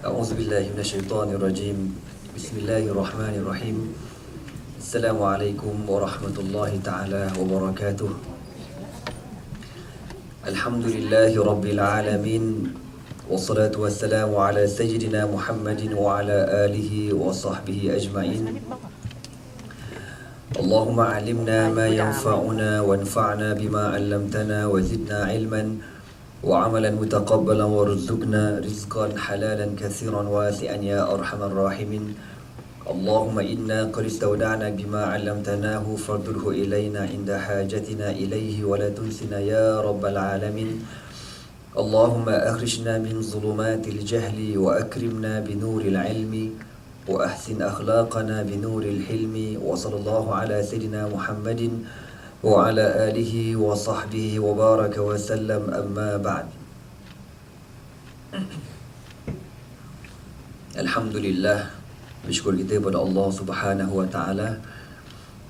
أعوذ بالله من الشيطان الرجيم. بسم الله الرحمن الرحيم. السلام عليكم ورحمة الله تعالى وبركاته. الحمد لله رب العالمين، والصلاة والسلام على سيدنا محمد وعلى آله وصحبه أجمعين. اللهم علمنا ما ينفعنا وانفعنا بما علمتنا وزدنا علما وعملا متقبلا وارزقنا رزقا حلالا كثيرا واسعا يا أرحم الراحمين. اللهم إنا قد استودعنا بما علمتناه فارده إلينا عند حاجتنا إليه ولا تنسنا يا رب العالمين. اللهم أخرجنا من ظلمات الجهل وأكرمنا بنور العلم وأحسن أخلاقنا بنور الحلم. وصلى الله على سيدنا محمد وعلى آله وصحبه وبارك وسلم. أما بعد. Alhamdulillah, bersyukur kita kepada Allah Subhanahu Wa Taala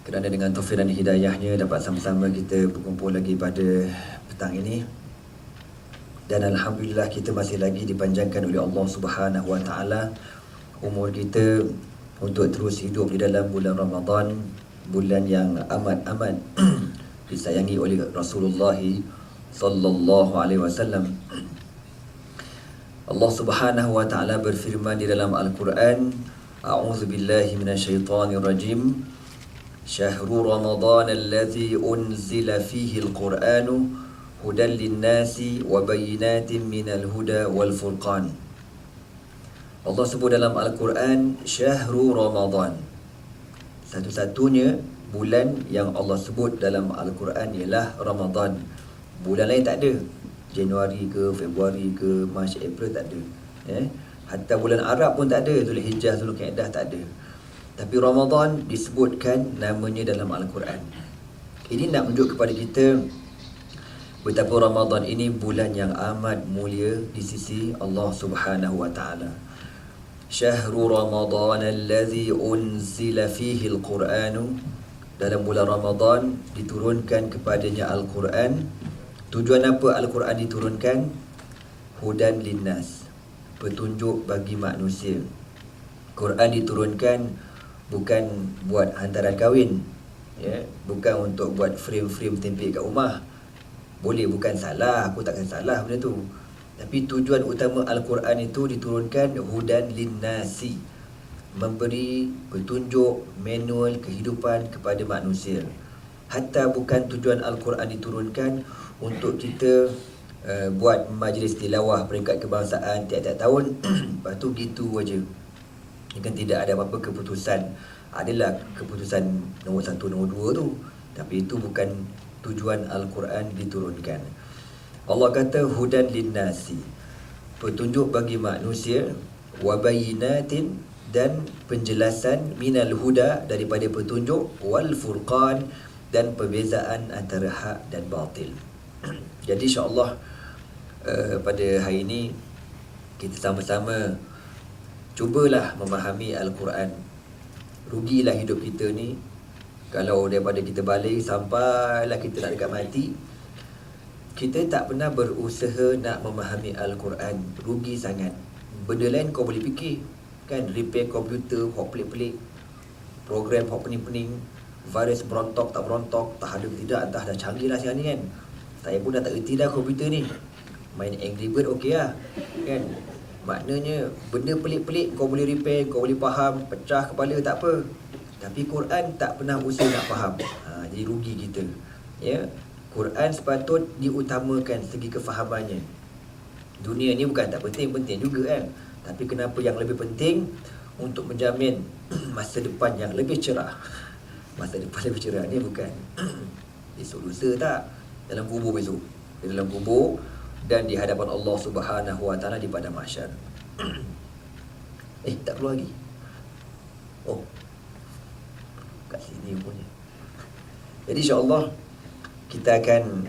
kerana dengan taufik dan hidayahnya dapat sama-sama kita berkumpul lagi pada petang ini. Dan Alhamdulillah kita masih lagi dipanjangkan oleh Allah Subhanahu Wa Taala umur kita untuk terus hidup di dalam bulan Ramadan, bulan yang amat-amat disayangi oleh Rasulullah sallallahu alaihi wasallam. Allah Subhanahu wa taala berfirman di dalam Al-Quran, A'udzu billahi minasyaitonir rajim. Syahrul Ramadan allazi unzila fihi al-Qur'anu hudan lin-nasi wa bayyinatin minal huda wal furqan. Allah sebut dalam Al-Quran Syahrul Ramadan. Satu-satunya bulan yang Allah sebut dalam Al-Quran ialah Ramadan. Bulan lain tak ada. Januari ke, Februari ke, Mac, April tak ada. Hatta bulan Arab pun tak ada. Zulhijjah, Zulqa'dah tak ada. Tapi Ramadan disebutkan namanya dalam Al-Quran. Ini nak menunjuk kepada kita betapa Ramadan ini bulan yang amat mulia di sisi Allah Subhanahu Wa Taala. Syahrul Ramadan allazi unzila fihi al-Qur'anu. Dalam bulan Ramadan diturunkan kepadanya Al-Quran. Tujuan apa Al-Quran diturunkan? Hudan linnas, petunjuk bagi manusia. Quran diturunkan bukan buat hantaran kahwin, bukan untuk buat frame-frame tempel kat rumah. Boleh, bukan salah, aku takkan salah benda tu. Tapi tujuan utama Al-Quran itu diturunkan hudan linnasi, memberi petunjuk manual kehidupan kepada manusia. Hatta bukan tujuan Al-Quran diturunkan untuk kita buat majlis tilawah peringkat kebangsaan tiap-tiap tahun. Lepas tu gitu aja. Ini kan tidak ada apa-apa keputusan. Adalah keputusan nombor 1, nombor 2 tu. Tapi itu bukan tujuan Al-Quran diturunkan. Allah kata hudan linnasi, petunjuk bagi manusia, wa bayyinatin, dan penjelasan, minal huda, daripada petunjuk, wal furqan, dan perbezaan antara hak dan batil. Jadi insya-Allah pada hari ini kita sama-sama cubalah memahami Al-Quran. Rugilah hidup kita ni kalau daripada kita balik sampailah kita nak dekat mati, kita tak pernah berusaha nak memahami Al-Quran. Rugi sangat. Benda lain kau boleh fikir, kan? Repair komputer, hok pelik-pelik, program hok pening-pening, virus berontok tak berontok, tak ada tidak, entah dah canggih lah sekarang ni kan. Saya pun dah tak reti dah komputer ni. Main Angry Bird okey lah, kan? Maknanya benda pelik-pelik kau boleh repair, kau boleh faham, pecah kepala tak apa. Tapi Quran tak pernah usaha nak faham. Jadi rugi kita. Quran sepatut diutamakan segi kefahamannya. Dunia ni bukan tak penting, penting juga kan. Tapi kenapa yang lebih penting? Untuk menjamin masa depan yang lebih cerah. Masa depan lebih cerah ni bukan esok lusa tak, dalam kubur besok. Di dalam kubur dan di hadapan Allah Subhanahu Wa Taala di padang mahsyar. Tak keluar lagi. Oh, kat sini punya. Jadi insya-Allah kita akan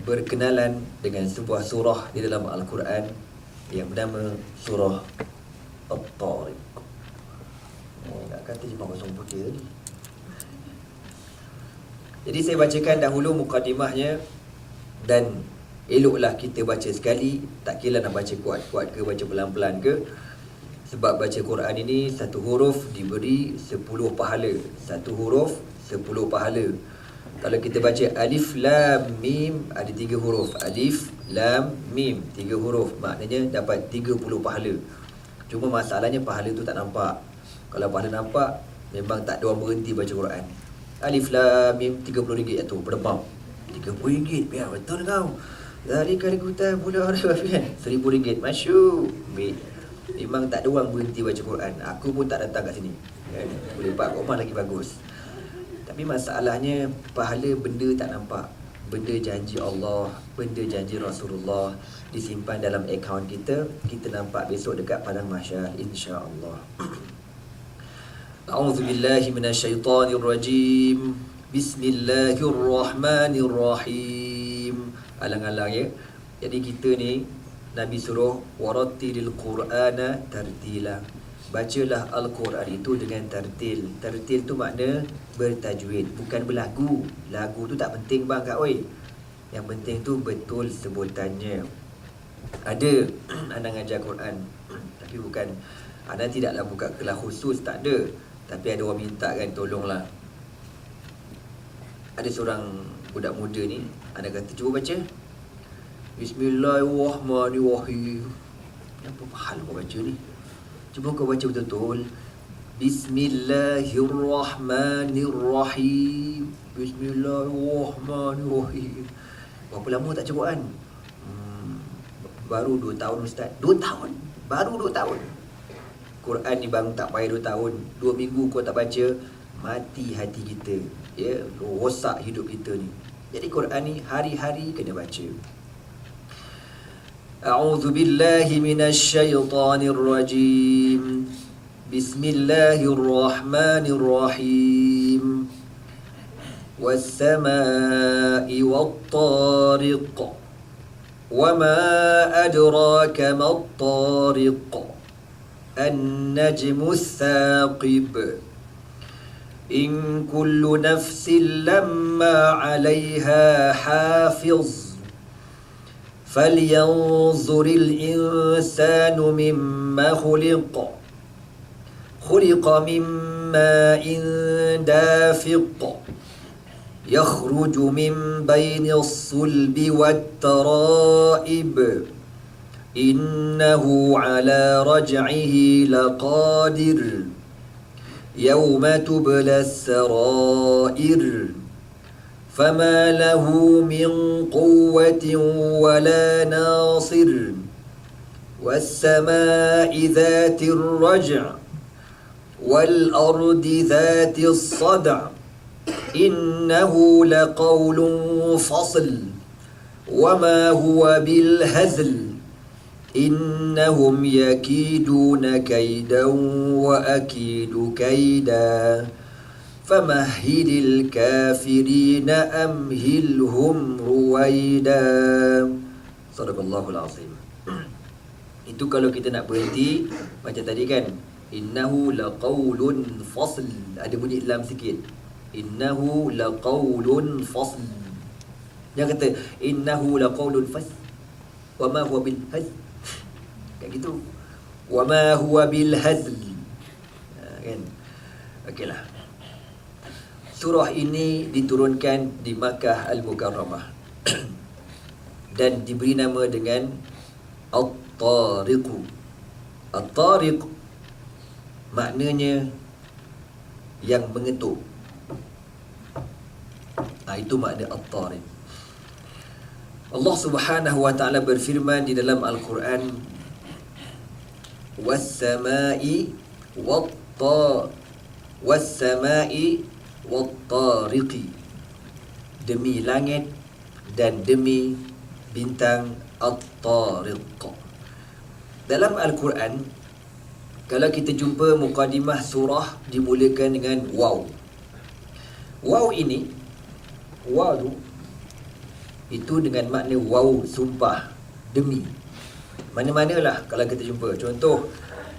berkenalan dengan sebuah surah di dalam Al-Quran yang bernama surah At-Tariq. Tak kata je kosong putih tadi. Jadi saya bacakan dahulu mukadimahnya dan eloklah kita baca sekali, tak kira nak baca kuat-kuat ke, baca pelan-pelan ke. Sebab baca Quran ini satu huruf diberi 10 pahala. Satu huruf 10 pahala. Kalau kita baca alif lam mim, ada 3 huruf. Alif lam mim, 3 huruf, maknanya dapat 30 pahala. Cuma masalahnya pahala tu tak nampak. Kalau pahala nampak, memang tak ada orang berhenti baca Quran. Alif lam mim, RM30 tu berdebam. RM30, biar betul kau. Zalika likutan pula orang kan. RM1,000, masyuk. Memang tak ada orang berhenti baca Quran. Aku pun tak datang kat sini kan? Boleh Pak Omar lagi bagus. Tapi masalahnya pahala benda tak nampak. Benda janji Allah, benda janji Rasulullah disimpan dalam akaun kita. Kita nampak besok dekat padang mahsyar, insya-Allah. A'udzubillahi minasyaitonirrajim. Bismillahirrahmanirrahim. Alang-alang ya. Jadi kita ni Nabi suruh warattilil Qur'ana tartila. Bacalah Al-Quran itu dengan tartil. Tartil tu makna bertajwid, bukan berlagu. Lagu tu tak penting bang Kak oi. Yang penting tu betul sebutannya. Ada anak ngajar Quran, tapi bukan anak tidaklah buka kelas khusus, tak ada. Tapi ada orang minta kan, tolonglah. Ada seorang budak muda ni, anak kata cuba baca Bismillahirrahmanirrahim. Apa hal kau baca ni? Cuba kau baca betul-betul. Bismillahirrahmanirrahim. Bismillahirrahmanirrahim. Berapa lama tak cuba kan? Baru 2 tahun Ustaz. 2 tahun? Baru 2 tahun. Quran ni bang tak payah 2 tahun. 2 minggu kau tak baca, mati hati kita. Ya, rosak hidup kita ni. Jadi Quran ni hari-hari kena baca. A'udzu billahi minasy syaithanir rajim. Bismillahirrahmanirrahim. Was-samaa'i wat-tariq. Wama adraka mat-tariq. An-najmus thaqib. In kullu nafsin lamma 'alayha hafiz. فلينظر الإنسان مما خلق من ماء دافق يخرج من بين الصلب والترائب إنه على رجعه لقادر يوم تبلى السرائر فما له من قوة ولا ناصر والسماء ذات الرجع والأرض ذات الصدع إنه لقول فصل وما هو بالهزل إنهم يكيدون كيدا وأكيد كيدا فمهل الكافرين أمهلهم رويدا. Sadaqallahul azim. Itu kalau kita nak berhenti macam tadi kan, innahu laqaulun fasl, ada bunyi lam sikit. Innahu laqaulun fasl. Jangan kata innahu laqaulun fasl wa ma huwa bil hazl. Kayak gitu. Wa ma huwa bil hazl. Kan? Okeylah. Surah ini diturunkan di Makkah Al-Mukarramah dan diberi nama dengan At-Tariq. At-Tariq maknanya yang mengetuk. Itu makna At-Tariq. Allah Subhanahu wa taala berfirman di dalam Al-Quran, Was-samai wat-tariqi, demi langit dan demi bintang At-Tariq. Dalam Al-Quran, kalau kita jumpa mukadimah surah dimulakan dengan waw. Waw ini, waw tu itu dengan makna waw sumpah, demi. Mana-manalah kalau kita jumpa. Contoh,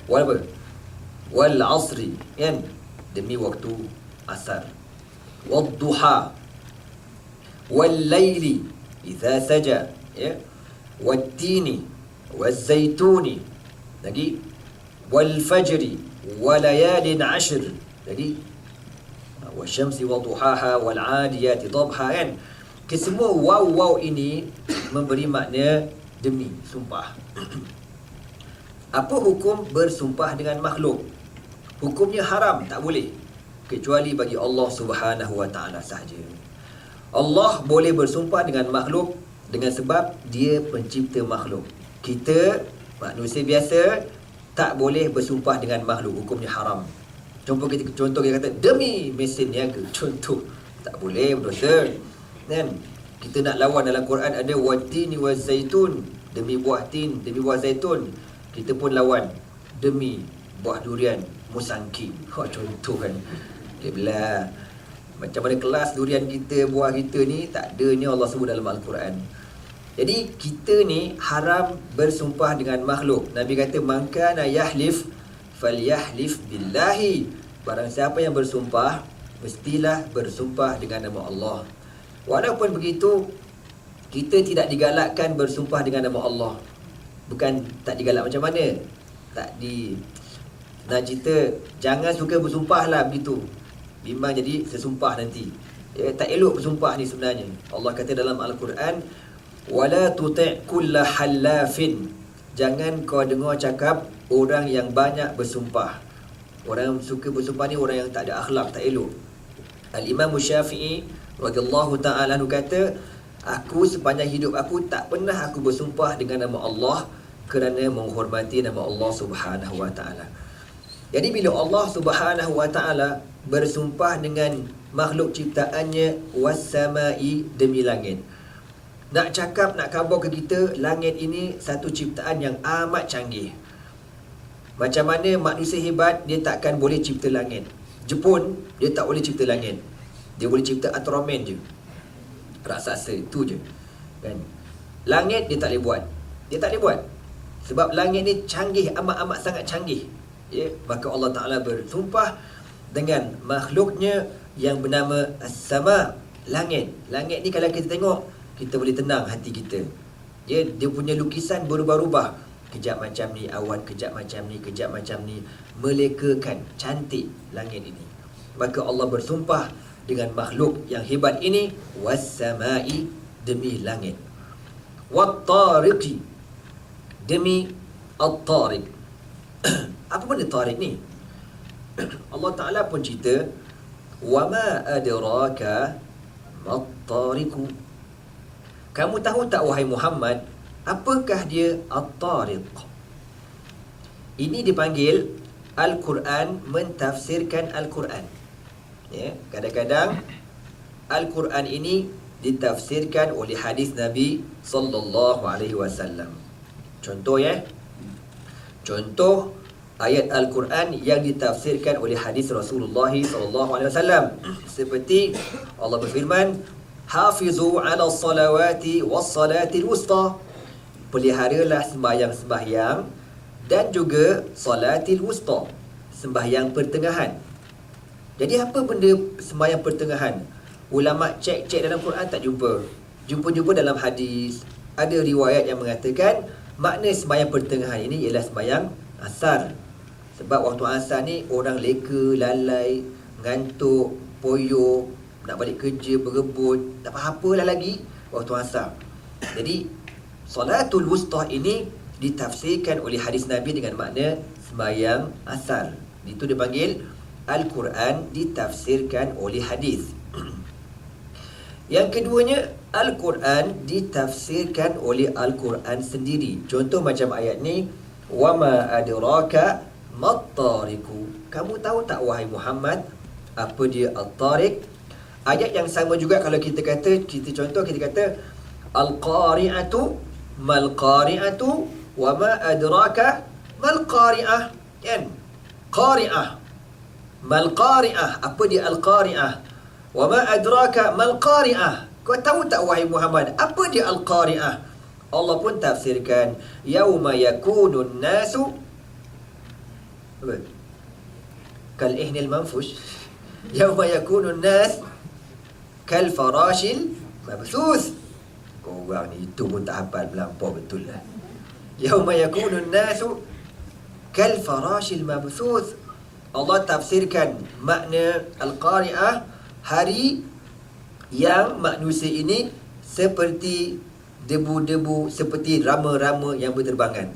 wal apa? Wal asri, kan? Demi waktu asar. Wad duha, wal laili idza saja, Ya. Wattini wazzaituni. Lagi wal fajri walayalin ashr. Jadi wasyamsi waduhaha wal adiyati dhabha kan. Kesemua waw ini memberi makna demi, sumpah. Apa hukum bersumpah dengan makhluk? Hukumnya haram, tak boleh, kecuali bagi Allah Subhanahu wa taala sahaja. Allah boleh bersumpah dengan makhluk dengan sebab dia pencipta makhluk. Kita manusia biasa tak boleh bersumpah dengan makhluk, hukumnya haram. Contoh kita kata demi mesin niaga, contoh, tak boleh, berdosa. Kan? Kita nak lawan dalam Quran ada watini wazaitun, demi buah tin, demi buah zaitun. Kita pun lawan demi buah durian musangking. Contoh kan. Belah. Macam mana kelas durian kita, buah kita ni, tak ada ni Allah sebut dalam Al-Quran. Jadi kita ni haram bersumpah dengan makhluk. Nabi kata man kana yahlif falyahlif billahi. Barang siapa yang bersumpah, mestilah bersumpah dengan nama Allah. Walaupun begitu, kita tidak digalakkan bersumpah dengan nama Allah. Bukan tak digalak macam mana, tak di nak cerita jangan suka bersumpah lah begitu, bimbang jadi sesumpah nanti. Ya, tak elok bersumpah ni sebenarnya. Allah kata dalam Al-Quran, wala tuti' kulla halafin. Jangan kau dengar cakap orang yang banyak bersumpah. Orang yang suka bersumpah ni orang yang tak ada akhlak, tak elok. Al-Imam Syafi'i radhiyallahu ta'ala kata, aku sepanjang hidup aku tak pernah aku bersumpah dengan nama Allah kerana menghormati nama Allah Subhanahu wa ta'ala. Jadi bila Allah Subhanahu wa ta'ala bersumpah dengan makhluk ciptaannya, was-samai, demi langit. Nak cakap, nak khabar ke kita, langit ini satu ciptaan yang amat canggih. Macam mana manusia hebat, dia takkan boleh cipta langit. Jepun, dia tak boleh cipta langit. Dia boleh cipta Ultraman je, raksasa, itu je kan. Langit dia tak boleh buat. Dia tak boleh buat sebab langit ni canggih, amat-amat sangat canggih. Ya, maka Allah Ta'ala bersumpah dengan makhluknya yang bernama As-Sama, langit. Langit ni kalau kita tengok, kita boleh tenang hati kita. Ya, dia punya lukisan berubah-ubah. Kejap macam ni, awan kejap macam ni, kejap macam ni. Melekakan, cantik langit ini. Maka Allah bersumpah dengan makhluk yang hebat ini, was-samai, demi langit, wat-tariqi, demi at-tariq. Apa benda tariq ni? Allah Ta'ala pun cerita, wa ma adraka mat-tariqu. Kamu tahu tak wahai Muhammad, apakah dia at-tariq? Ini dipanggil Al-Quran mentafsirkan Al-Quran. Ya, kadang-kadang Al-Quran ini ditafsirkan oleh hadis Nabi sallallahu alaihi wasallam. Contoh ya. Contoh ayat Al-Quran yang ditafsirkan oleh hadis Rasulullah sallallahu alaihi wasallam. Seperti Allah berfirman, hafizu 'ala salawati was-salatil wusta. Peliharalah sembahyang-sembahyang dan juga salatil wusta, sembahyang pertengahan. Jadi apa benda sembahyang pertengahan? Ulama cek dalam Quran tak jumpa. Jumpa dalam hadis. Ada riwayat yang mengatakan makna sembahyang pertengahan ini ialah sembahyang asar. Sebab waktu asar ni orang leka, lalai, ngantuk, poyo, nak balik kerja, berebut, tak apa-apalah lagi waktu asar. Jadi salatul wusta ini ditafsirkan oleh hadis Nabi dengan makna sembahyang asar. Itu dipanggil Al-Quran ditafsirkan oleh hadis. Yang keduanya, Al-Quran ditafsirkan oleh Al-Quran sendiri. Contoh macam ayat ni, wa ma adraka mat-tariqu. Kamu tahu tak wahai Muhammad, apa dia at-tariq? Ayat yang sama juga kalau kita kata, kita kata al-qari'atu mal-qari'atu wa ma adraka mal-qari'ah. Kan? Qari'ah, mal-qari'ah, apa dia al-qari'ah? Wa ma adraka mal-qari'ah. Kau tahu tak wahai Muhammad, apa dia al-qari'ah? Allah pun tafsirkan, yauma yakunun nasu apa? Kal ihnil manfush. Yauma yakunun nas kal farashil mabthus. Korang ni itu pun tak hafal melampau betul lah. Yauma yakunun nasu kal farashil mabthuth. Allah tafsirkan makna Al-Qari'ah, hari yang manusia ini seperti debu-debu, seperti rama-rama yang berterbangan.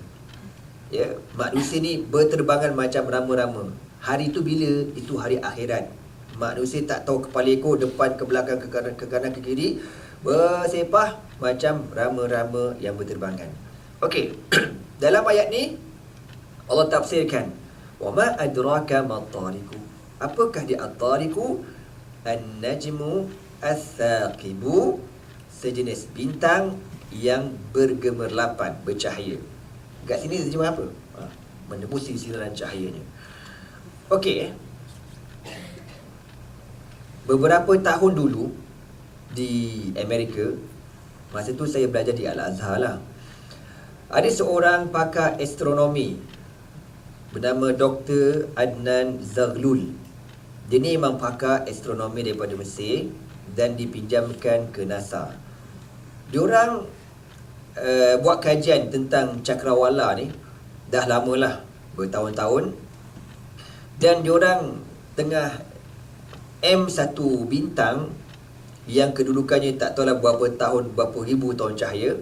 Ya, manusia ni berterbangan macam rama-rama. Hari itu bila? Itu hari akhirat. Manusia tak tahu kepala ekor, depan ke belakang, ke kanan ke kiri, bersepah macam rama-rama yang berterbangan. Okey. Dalam ayat ni Allah tafsirkan, wa ma adraka ma at-tariqu. Apakah dia at-tariqu? An-najmu as-saqibu, sejenis bintang yang bergemerlapan, bercahaya. Kat sini terjemah apa? Menembusi sinaran cahayanya. Okey. Beberapa tahun dulu di Amerika, masa tu saya belajar di Al-Azhar lah, ada seorang pakar astronomi bernama Dr. Adnan Zaghlul. Dia ni memang pakar astronomi daripada Mesir dan dipinjamkan ke NASA. Diorang buat kajian tentang cakrawala ni dah lamalah, bertahun-tahun. Dan diorang tengah M1 bintang yang kedudukannya tak tahulah berapa tahun, berapa ribu tahun cahaya,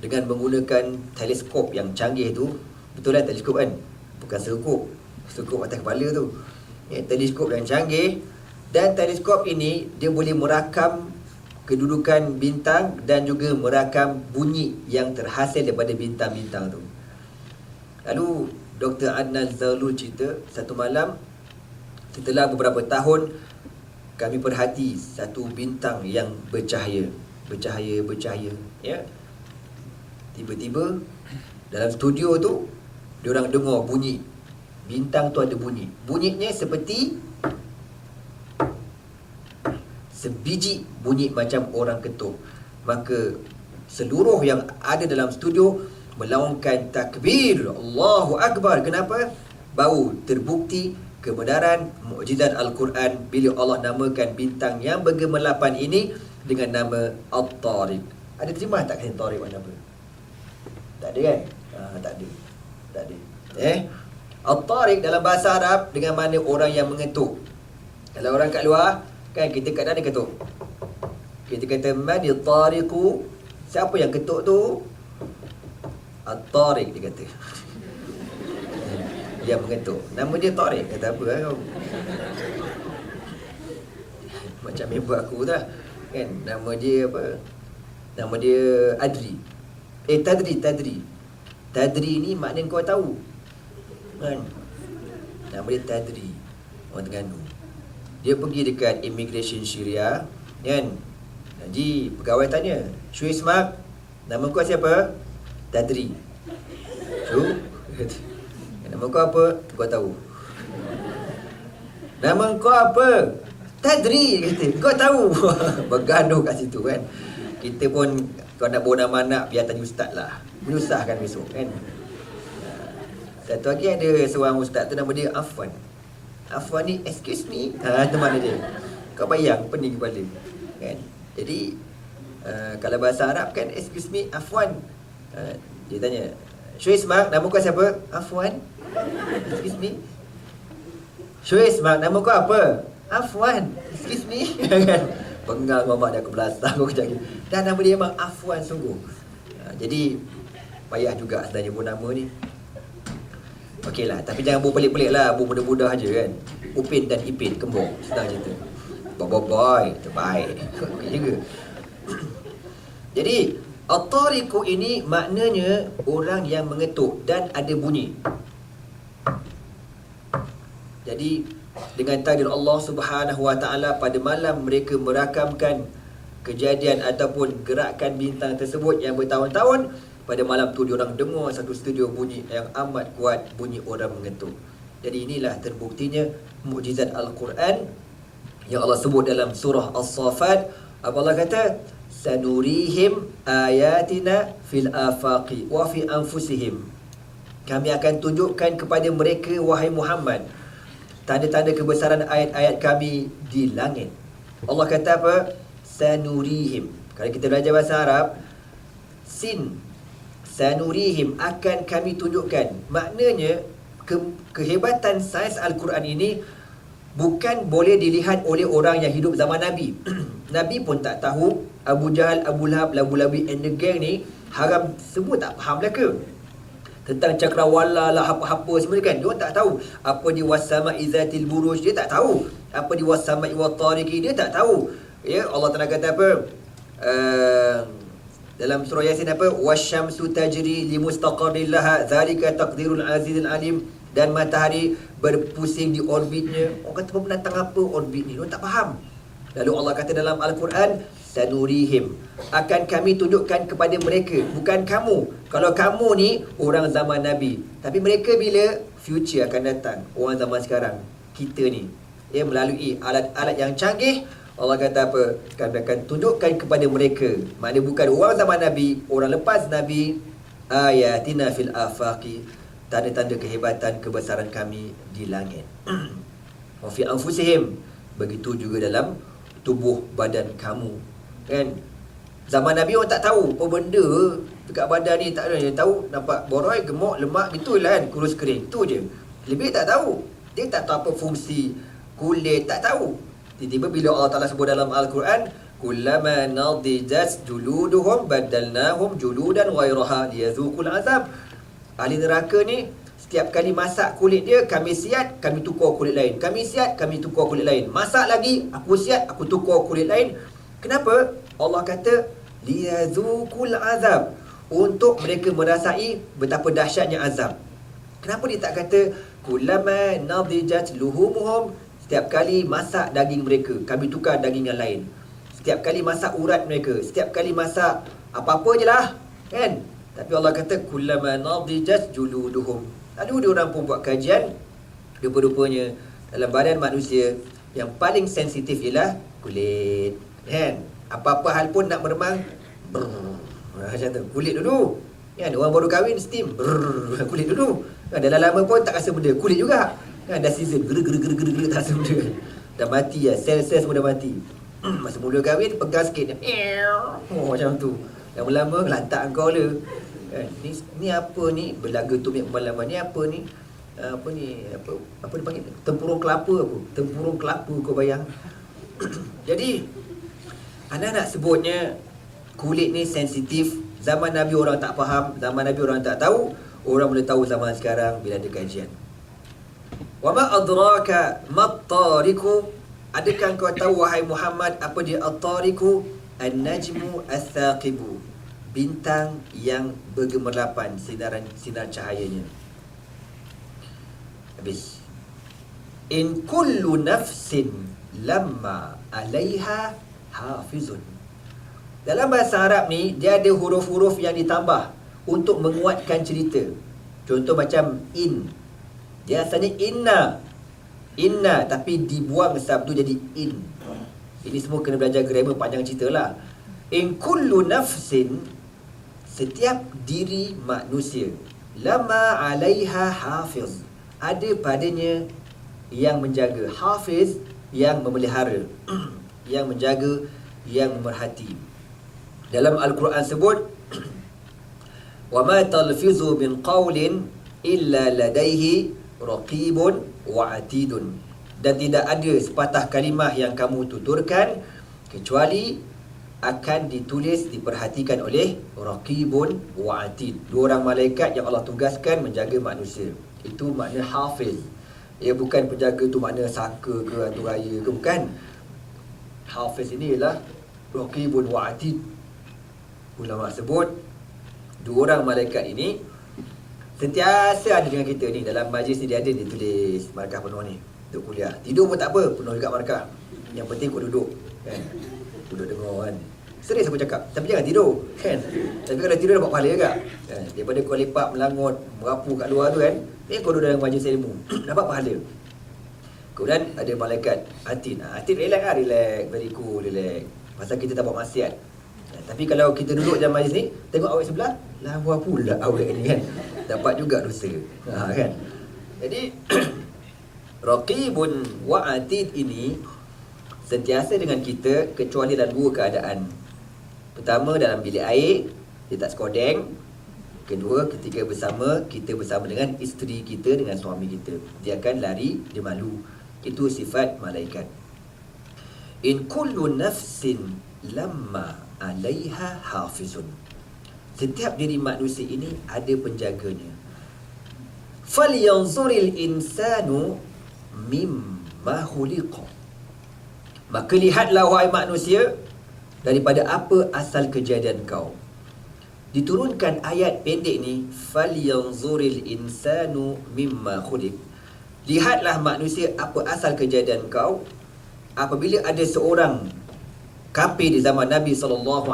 dengan menggunakan teleskop yang canggih tu. Betul lah teleskop kan? Bukan serkup atas kepala tu. Ya, teleskop yang canggih. Dan teleskop ini dia boleh merakam kedudukan bintang dan juga merakam bunyi yang terhasil daripada bintang-bintang tu. Lalu Dr. Adnan Zaghlul cerita, satu malam setelah beberapa tahun kami perhati satu bintang yang bercahaya, ya. Tiba-tiba dalam studio tu diorang dengar bunyi. Bintang tu ada bunyi. Bunyinya seperti sebiji bunyi macam orang ketuk. Maka seluruh yang ada dalam studio melaungkan takbir, Allahu Akbar. Kenapa? Baru terbukti kebenaran mukjizat Al-Quran bila Allah namakan bintang yang bergemerlapan ini dengan nama At-Tariq. Ada terjemah tak kata Tariq mana apa? Tak ada kan? Tak ada. At-Tariq dalam bahasa Arab dengan mana orang yang mengetuk. Kalau orang kat luar kan, kita kadang dia ketuk. Kita kata mani tariqu, siapa yang ketuk tu? At-Tariq dia kata. Yang mengetuk. Nama dia Tariq. Kata apa kan kau? Macam member aku dah. Kan? Nama dia apa? Nama dia Adri. Tadri. Tadri ni maknanya kau tahu. Kan? Nama dia Tadri. Orang Terengganu. Dia pergi dekat immigration Syria. Kan? Jadi pegawai tanya, Swiss Mark, nama kau siapa? Tadri. So, nama kau apa? Kau tahu. Nama kau apa? Tadri, kata. Kau tahu. Bergaduh kat situ kan. Kita pun kalau nak bawa nama anak, biar tanya ustaz lah. Menyusahkan besok kan. Satu lagi ada seorang ustaz tu nama dia Afwan. Afwan ni, excuse me. Itu mana dia. Kau bayang, pening kepala. Kan? Jadi, kalau bahasa Arab kan, excuse me, Afwan. Dia tanya, Swiss Mark, nama kau siapa? Afwan. Excuse me. Swiss Mark, nama kau apa? Afwan. Excuse me. Penggal mamak dia ke belasah aku kejap lagi. Dan nama dia memang Afwan sungguh. Jadi payah juga sebenarnya pun nama ni. Okey lah, tapi jangan buat pelik-pelik lah. Buat mudah-mudah aja kan. Upin dan Ipin, kembang. Senang cerita. Boy, terbaik. Okey juga. Jadi At-Tariqu ini maknanya orang yang mengetuk dan ada bunyi. Jadi dengan takdir Allah Subhanahu Wa Taala, pada malam mereka merakamkan kejadian ataupun gerakan bintang tersebut yang bertahun-tahun. Pada malam tu diorang dengar satu studio bunyi yang amat kuat, bunyi orang mengetuk. Jadi inilah terbuktinya mukjizat Al-Quran yang Allah sebut dalam surah As-Saffat. Apa Allah kata? Sanurihim ayatina fil afaqi wa fi anfusihim. Kami akan tunjukkan kepada mereka, wahai Muhammad, tanda-tanda kebesaran ayat-ayat kami di langit. Allah kata apa? Sanurihim. Kalau kita belajar bahasa Arab, Sin, sanurihim, akan kami tunjukkan. Maknanya kehebatan sains Al-Quran ini bukan boleh dilihat oleh orang yang hidup zaman Nabi. Nabi pun tak tahu. Abu Jahal, Abu Lahab, Labu Labi and the gang ni haram, semua tak faham mereka tentang cakrawala lah, apa-apa semua kan. Dia tak tahu. Apa di wasama izatil buruj, dia tak tahu. Apa di wasama iwatariki, dia tak tahu. Ya, Allah Taala kata apa? Dalam surah Yasin apa? Wasyamsu tajri limustaqarrin laha, zalika taqdirul azizil alim. Dan matahari berpusing di orbitnya. Orang kata penatang apa orbit ni? Dia tak faham. Lalu Allah kata dalam Al-Quran, sanurihim, akan kami tunjukkan kepada mereka. Bukan kamu. Kalau kamu ni orang zaman Nabi, tapi mereka bila future akan datang, orang zaman sekarang, kita ni, ya, melalui alat-alat yang canggih, Allah kata apa? Kami akan tunjukkan kepada mereka. Maknanya bukan orang zaman Nabi, orang lepas Nabi, ayatina fil afaqi, tanda-tanda kehebatan kebesaran kami di langit. Wa fi anfusihim, begitu juga dalam tubuh badan kamu, kan? Zaman Nabi orang tak tahu apa benda dekat badan ni, tak ada. Dia tahu nampak boroi, gemuk, lemak, betul lah kan, kurus kering, tu je. Lebih tak tahu. Dia tak tahu apa fungsi kulit, tak tahu. Tiba-tiba bila Allah Ta'ala sebut dalam Al-Quran, kullama nadijat juluduhum badalnahum juludan ghairaha liyazuqul azab. Ahli neraka ni setiap kali masak kulit dia, kami siat, kami tukar kulit lain. Kami siat, kami tukar kulit lain. Masak lagi, aku siat, aku tukar kulit lain. Kenapa? Allah kata liyazuqul azab, untuk mereka merasai betapa dahsyatnya azab. Kenapa dia tak kata kullama nadijat luhumuhum, setiap kali masak daging mereka, kami tukar daging yang lain. Setiap kali masak urat mereka, setiap kali masak apa-apa je lah, kan? Tapi Allah kata kullama nadijat juluduhum. Lalu dia orang pun buat kajian, rupa-rupanya dalam badan manusia yang paling sensitif ialah kulit, kan? Apa-apa hal pun nak meremang, macam tu, kulit dulu, kan? Orang baru kahwin steam, kulit dulu, kan? Dah lama pun tak rasa benda, kulit juga, kan? Dah season, gerak tak rasa benda, dah mati lah, sel-sel semua dah mati. Masa mula kahwin pegang sikit, macam tu. Lama-lama lantak kau le, kan? Ni apa ni? Belaga tumit pemalaman ni apa ni? Apa ni? Apa dia panggil? Tempurung kelapa apa? Tempurung kelapa, kau bayang. Jadi anak nak sebutnya kulit ni sensitif. Zaman Nabi orang tak faham, zaman Nabi orang tak tahu. Orang boleh tahu zaman sekarang bila ada kajian. Wa ma adraka mat-tariku, adakah kau tahu wahai Muhammad apa dia at-tariku? An-najmu as-saqibu, bintang yang bergemerlapan sinar cahayanya. Habis. In kullu nafsin lamma 'alaiha hafizun. Dalam bahasa Arab ni dia ada huruf-huruf yang ditambah untuk menguatkan cerita. Contoh macam in. Dia asalnya inna, tapi dibuang sabdu jadi in. Ini semua kena belajar grammar, panjang cerita lah. In kullu nafsin, setiap diri manusia, lama 'alaiha hafiz, ada padanya yang menjaga. Hafiz, yang memelihara, yang menjaga, yang memerhati. Dalam Al-Quran sebut, wa ma talfizu min qawlin illa ladaihi raqibun wa atidun. Dan tidak ada sepatah kalimah yang kamu tuturkan kecuali akan ditulis, diperhatikan oleh raqibun wa atid, dua orang malaikat yang Allah tugaskan menjaga manusia. Itu makna hafiz. Ia bukan penjaga tu makna saka ke hantu raya ke, bukan. Hafiz ini ialah raqibun wa atid. Ulama sebut dua orang malaikat ini sentiasa ada dengan kita ni. Dalam majlis ni dia ada, dia tulis markah penuh ni, duduk kuliah. Tidur pun tak apa, penuh juga markah. Yang penting kau duduk, kan? Duduk dengar, kan? Serius aku cakap, tapi jangan tidur, kan? Tapi kalau tidur dapat pahala juga, kan? Daripada kau lepak melangut merapu kat luar tu, kan? Kau duduk dalam majlis ilmu, dapat pahala. Kemudian ada malaikat Atid. Atid relax lah, relax, very cool, relax. Pasal kita tak buat maksiat. Tapi kalau kita duduk dalam majlis ni, tengok awet sebelah, lawa pula awet ni, kan? Dapat juga dosa, kan? Jadi Raqibun wa Atid ini sentiasa dengan kita kecuali dalam dua keadaan. Pertama dalam bilik air, Dia tak skodeng. Kedua, ketika bersama, kita bersama dengan isteri kita, dengan suami kita, dia akan lari, dia malu. Itu sifat malaikat. In kullu nafsin lamma 'alaiha hafizun. Setiap diri manusia ini ada penjaganya. Falyanzuril insanu mimma khuliqa. Maka lihatlah wahai manusia, daripada apa asal kejadian kau. Diturunkan ayat pendek ni, falyanzuril insanu mimma khuliq. Lihatlah manusia apa asal kejadian kau. Apabila ada seorang kafir di zaman Nabi SAW,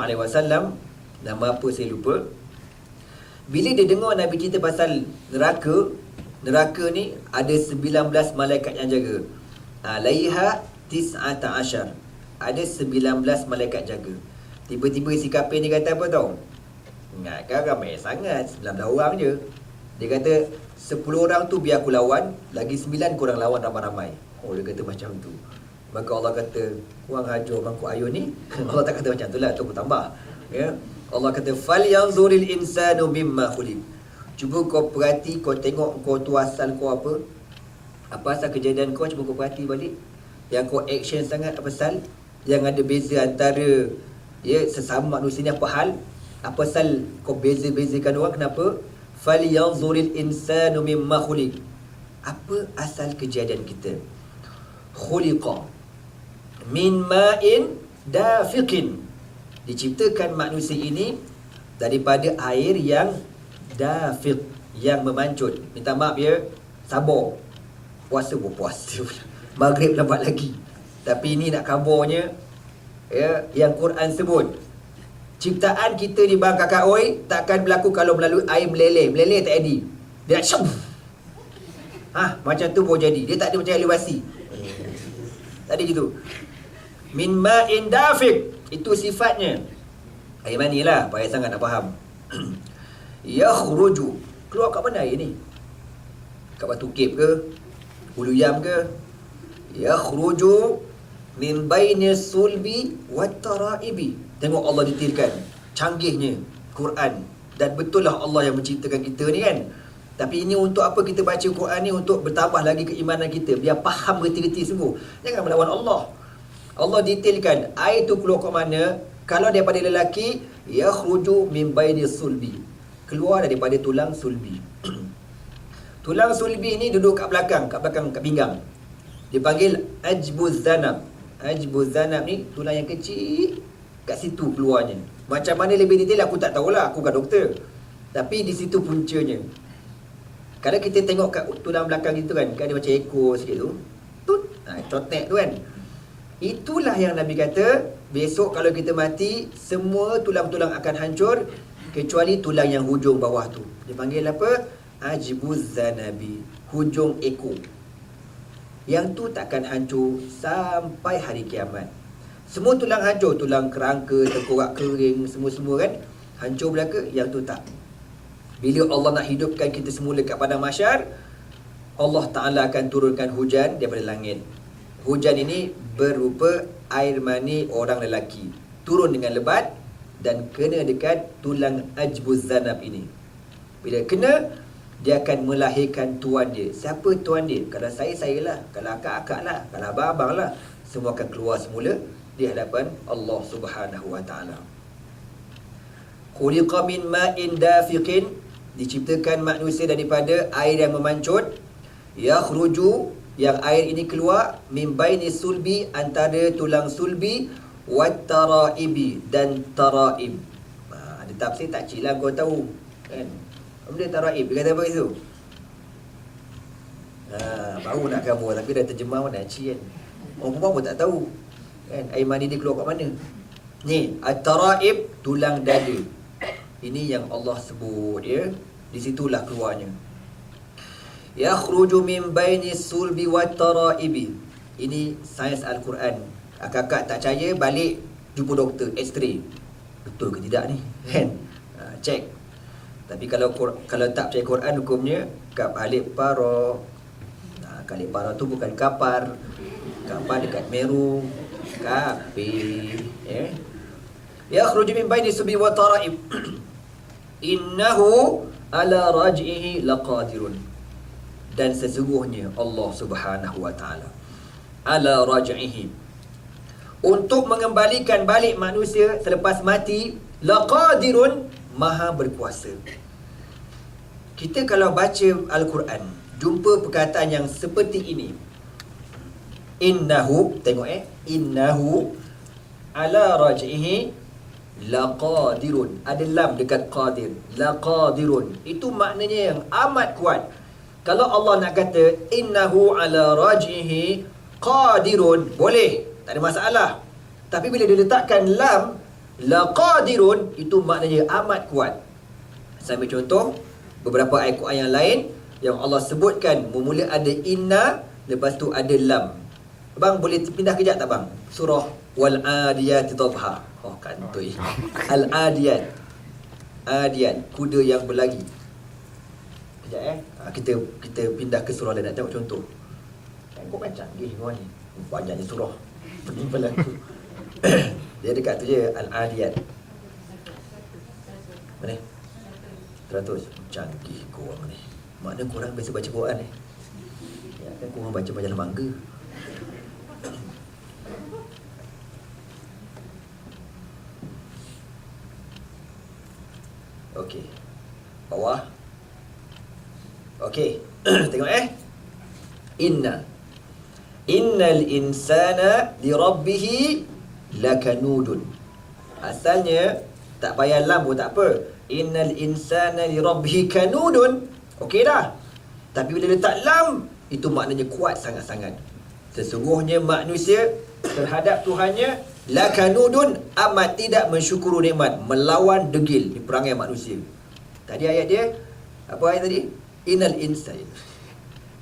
nama apa saya lupa, bila dia dengar Nabi cerita pasal neraka ni ada 19 malaikat yang jaga. Alaiha 19. Ada 19 malaikat jaga. Tiba-tiba si kafir ni kata apa tau? Ingatkan ramai sangat, 19 orang je. Dia kata 10 orang tu biar aku lawan, lagi 9 korang lawan ramai-ramai. Oh, dia kata macam tu. Maka Allah kata, korang hajar mangkuk ayun ni. Allah tak kata macam tu lah, tu aku tambah. Ya. Allah kata, falyanzuril insanu mimma khuliq. Cuba kau perhati, kau tengok kau tu asal kau apa. Apa asal kejadian kau, cuba kau perhati balik. Yang kau action sangat apa asal? Yang ada beza antara sesama manusia ni apa hal? Apa asal kau beza-bezakan orang, kenapa? Falyanzuril insanu mimma khuliq. Apa asal kejadian kita? Khuliqa min ma'in dafiqin. Diciptakan manusia ini daripada air yang dafiq, yang memancut. Minta maaf ya, sabar. Puasa Maghrib lambat lagi. Tapi ini nak kabarnya ya, yang Quran sebut. Ciptaan kita di bawah kakak oi takkan berlaku kalau melalui air meleleh. Meleleh tak jadi. Dia nak syum. Macam tu baru jadi. Dia tak ada macam elevasi. Tak ada gitu. Min ma'in dafiq. Itu sifatnya. Air mani lah. Payah sangat nak faham. Yakhruju. Keluar kat mana air ni? Kat Batu Kep ke? Ulu Yam ke? Yakhruju min baini sulbi wat taraibi. Tengok Allah detailkan canggihnya Quran. Dan betul lah Allah yang menciptakan kita ni kan. Tapi ini untuk apa kita baca Quran ni? Untuk bertambah lagi keimanan kita, biar faham reti-reti semua. Jangan melawan Allah. Allah detailkan air tu keluar kat mana. Kalau daripada lelaki, yakhruju min baini sulbi, keluar daripada tulang sulbi. Tulang sulbi ni duduk kat belakang kat pinggang. Dipanggil ajbuz zanab. Ajbuz zanab ni tulang yang kecil, kat situ keluarnya. Macam mana lebih detail aku tak tahulah, aku bukan doktor. Tapi di situ puncanya. Kalau kita tengok kat tulang belakang itu kan ada macam ekor sikit tu. Cotek tu kan. Itulah yang Nabi kata, besok kalau kita mati, semua tulang-tulang akan hancur kecuali tulang yang hujung bawah tu. Dia panggil apa? Ajbuz zanabi, hujung ekor. Yang tu takkan hancur sampai hari kiamat. Semua tulang hancur, tulang kerangka, tengkorak kering, semua-semua kan hancur belaka, yang tu tak. Bila Allah nak hidupkan kita semula kat padang mahsyar, Allah Ta'ala akan turunkan hujan daripada langit. Hujan ini berupa air mani orang lelaki, turun dengan lebat dan kena dekat tulang ajbuz zanab ini. Bila kena, dia akan melahirkan tuan dia. Siapa tuan dia? Kalau saya lah. Kalau akak lah. Kalau abang lah. Semua akan keluar semula di hadapan Allah Subhanahu wa Ta'ala. Khuliqa min ma'in dafiqin. Diciptakan manusia daripada air yang memancut. Yakhruju, yang air ini keluar, min baini sulbi, antara tulang sulbi, wat taraibi, dan taraib. Ada tafsir tak cik lah kau tahu kan. Benda taraib, dia kata apa itu? Baru nak kamu, tapi dah terjemah mana cik kan. Orang perempuan pun tak tahu kan, air mani dia keluar kat mana. Ni, at-taraib, tulang dada. Ini yang Allah sebut ya. Di situlah keluarnya. Yakhruju min baini sulbi wat taraibi. Ini sains Al-Quran. Kakak tak percaya, balik jumpa doktor, X-ray. Betul ke tidak ni? Kan? Cek. Tapi kalau tak percaya Quran, hukumnya kap alif para. Kalif para tu bukan kapar. Kapar dekat Meru. Kapi. Yakhruju min baini sulbi wat taraib. Innahu ala raj'ihi laqadirun. Dan sesungguhnya Allah Subhanahu wa taala ala raj'ihi, untuk mengembalikan balik manusia selepas mati, laqadirun, maha berkuasa. Kita kalau baca Al-Quran jumpa perkataan yang seperti ini. Innahu, tengok innahu ala raj'ihi laqadirun. Ada lam dekat qadir. Laqadirun. Itu maknanya yang amat kuat. Kalau Allah nak kata innahu ala raj'ihi qadirun, boleh, tak ada masalah. Tapi bila dia letakkan lam laqadirun, itu maknanya amat kuat. Saya ambil contoh beberapa ayat Quran yang lain yang Allah sebutkan mula ada inna, lepas tu ada lam. Bang boleh pindah kejap tak bang? Surah Wal Adiyat Dhabha. Oh kantoi. Al Adiyat. Adiyat, kuda yang berlari. Kejap kita pindah ke surah lain nak tengok contoh. Kau macam kau ni. Banyaknya surah. Penimpa aku. Dia dekat tu je, Al Adiyat. Mana? 100. Canggih korang ni. Makna korang biasa baca Quran ni. Ya, kan korang baca majalah mangga. Okey. Bawah. Okey. Tengok Innal insana li rabbih lakanudun. Asalnya tak payah lam pun tak apa. Innal insana li rabbih kanudun. Okey dah. Tapi bila letak lam, itu maknanya kuat sangat-sangat. Sesungguhnya manusia terhadap Tuhannya lakanudun, amat tidak mensyukuru nikmat, melawan degil di perangai manusia. Tadi ayat dia apa ayat tadi? Innal insana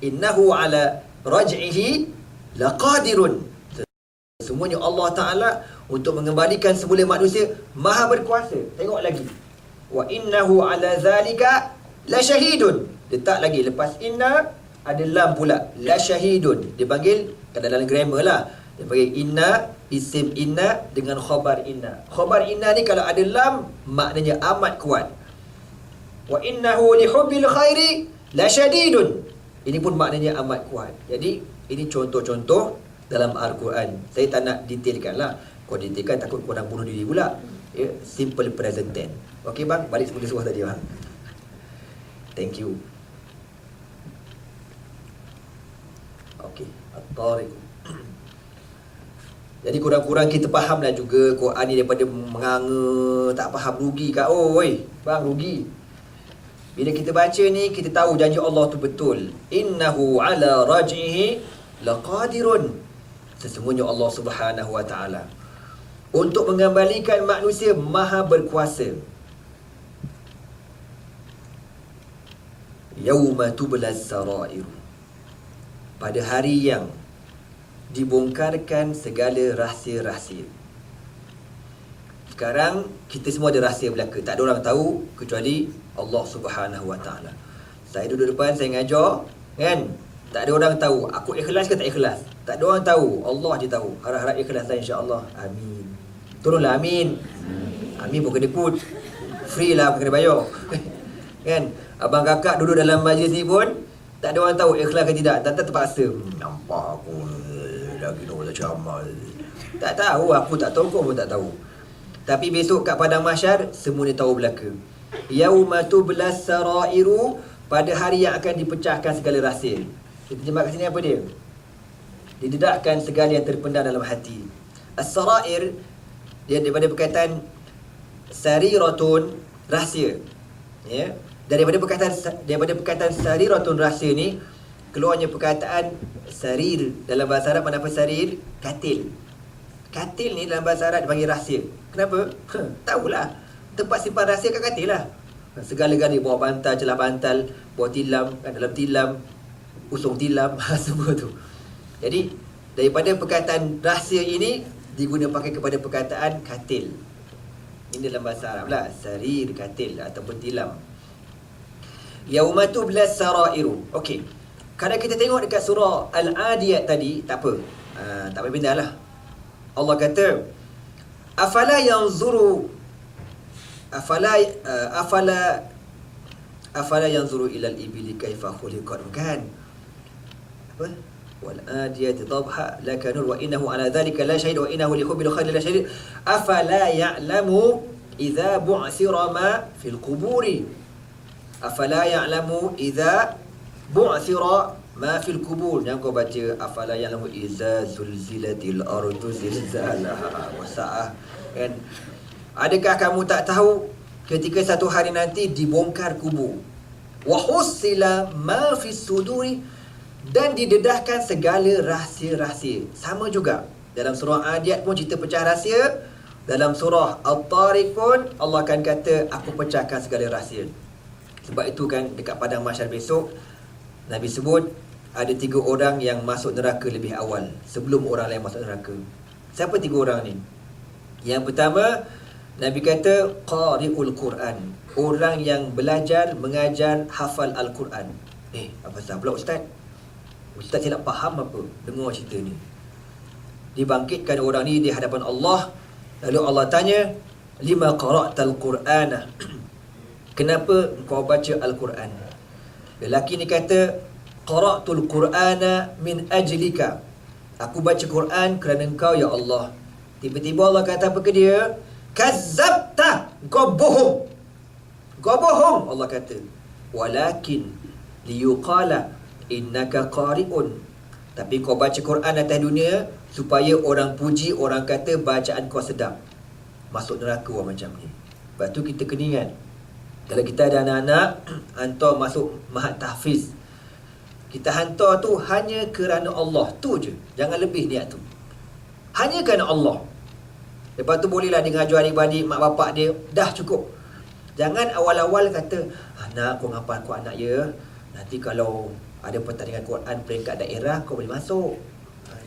innahu ala raj'ihi laqadirun. Semuanya Allah Ta'ala untuk mengembalikan semula manusia maha berkuasa. Tengok lagi. Wa innahu ala zalika la syahidun. Letak lagi lepas inna ada lam pula. La syahidun. Dia panggil dalam grammar lah. Dia panggil inna, isim inna dengan khabar inna. Khabar inna ni kalau ada lam maknanya amat kuat. Wa innahu li hubbil khairi la syadidun. Ini pun maknanya amat kuat. Jadi ini contoh-contoh dalam Al-Quran. Saya tak nak detailkan lah. Kalau detailkan takut korang bunuh diri pula. Ya, simple present tense. Okey bang, balik semula surah tadi bang. Thank you. Okey, At-Tariq. Jadi kurang-kurang kita fahamlah juga Quran ni daripada menganga, tak faham, rugi kat oi. Bang rugi. Bila kita baca ni kita tahu janji Allah tu betul. Innahu ala raj'ihi laqadirun. Sesungguhnya Allah Subhanahu wa taala untuk mengembalikan manusia maha berkuasa. Yauma tublaz sarair. Pada hari yang dibongkarkan segala rahsia-rahsia. Sekarang kita semua ada rahsia belaka, tak ada orang tahu kecuali Allah Subhanahu wa taala. Saya duduk depan, saya ngajar, kan? Tak ada orang tahu aku ikhlas ke tak ikhlas. Tak ada orang tahu, Allah je tahu. Harap-harap ikhlas lah insya-Allah. Amin. Tolonglah amin. Amin pun kena put. Free lah, bukan kena bayar. Kan? Abang kakak duduk dalam majlis ni pun tak ada orang tahu ikhlas ke tidak. Tak terpaksa. Nampak aku lagi nak baca amal. Tak tahu, aku tak tahu, kau pun tak tahu. Tapi besok kat padang mahsyar semuanya tahu belaka. Yauma tublas sarairu, pada hari yang akan dipecahkan segala rahsia. Kita terjemah kat sini apa dia? Didedahkan segala yang terpendam dalam hati. As-sarair dia daripada perkataan sariratun, rahsia. Ya. Daripada perkataan sariratun, rahsia ni keluarnya perkataan sarir. Dalam bahasa Arab mana apa sarir? Katil. Katil ni dalam bahasa Arab dipanggil rahsia. Kenapa? Tahulah. Tempat simpan rahsia kat katil lah. Segala-galanya, bawah bantal, celah bantal, bawah tilam, dalam tilam, usung tilam, semua tu. Jadi daripada perkataan rahsia ini diguna pakai kepada perkataan katil. Ini dalam bahasa Arab lah, sarir, katil ataupun tilam. Yauma tublas sarairu. Okey. Kalau kita tengok dekat surah Al-Adiyat tadi, tak apa. Tak payah pindah lah. Allah kata, afala yanzuru afala yanzuru ila al-ibili kaifa khuliqat, kan? Apa? Wal adiyati dhabha la kanur wa innahu ala dhalika la shahid wa innahu li hubbil khair la shahid afala ya'lamu idza bu'thira ma fil quburi afala ya'lamu idza bu'thira ma fil qubur. Jangan kau baca afala ya'lamu idza zulzilatil ardu zilzalaha wa sa'ah, kan? Adakah kamu tak tahu ketika satu hari nanti dibongkar kubur, wa husila ma fis suduri, dan didedahkan segala rahsia-rahsia. Sama juga dalam surah Adiyat pun cerita pecah rahsia. Dalam surah At-Tariq pun Allah akan kata aku pecahkan segala rahsia. Sebab itu kan dekat padang mahsyar besok Nabi sebut ada 3 orang yang masuk neraka lebih awal sebelum orang lain masuk neraka. Siapa 3 orang ni? Yang pertama, Nabi kata qari'ul Quran, orang yang belajar, mengajar, hafal Al-Quran. Apa sahaja pula Ustaz? Ustaz tidak faham apa dengar cerita ni. Dibangkitkan orang ni di hadapan Allah. Lalu Allah tanya, lima qara'tal Qur'ana, kenapa kau baca Al-Quran? Lelaki ni kata, qara'tul Qur'ana min ajlika, aku baca Quran kerana engkau ya Allah. Tiba-tiba Allah kata apa ke dia? Kazzabta, kau bohong. Kau bohong, Allah kata. Walakin liyuqala innaka qari'un, tapi kau baca Quran atas dunia supaya orang puji, orang kata bacaan kau sedap. Masuk neraka orang macam ni. Lepas tu kita kena ingat, kalau kita ada anak-anak hantar masuk mahat tahfiz, kita hantar tu hanya kerana Allah, tu je. Jangan lebih niat tu. Hanya kerana Allah. Lepas tu bolehlah dia ngajar adik-adik, mak bapak dia, dah cukup. Jangan awal-awal kata, anak kau ngapal kau anak ya, nanti kalau ada pertandingan Quran peringkat daerah kau boleh masuk.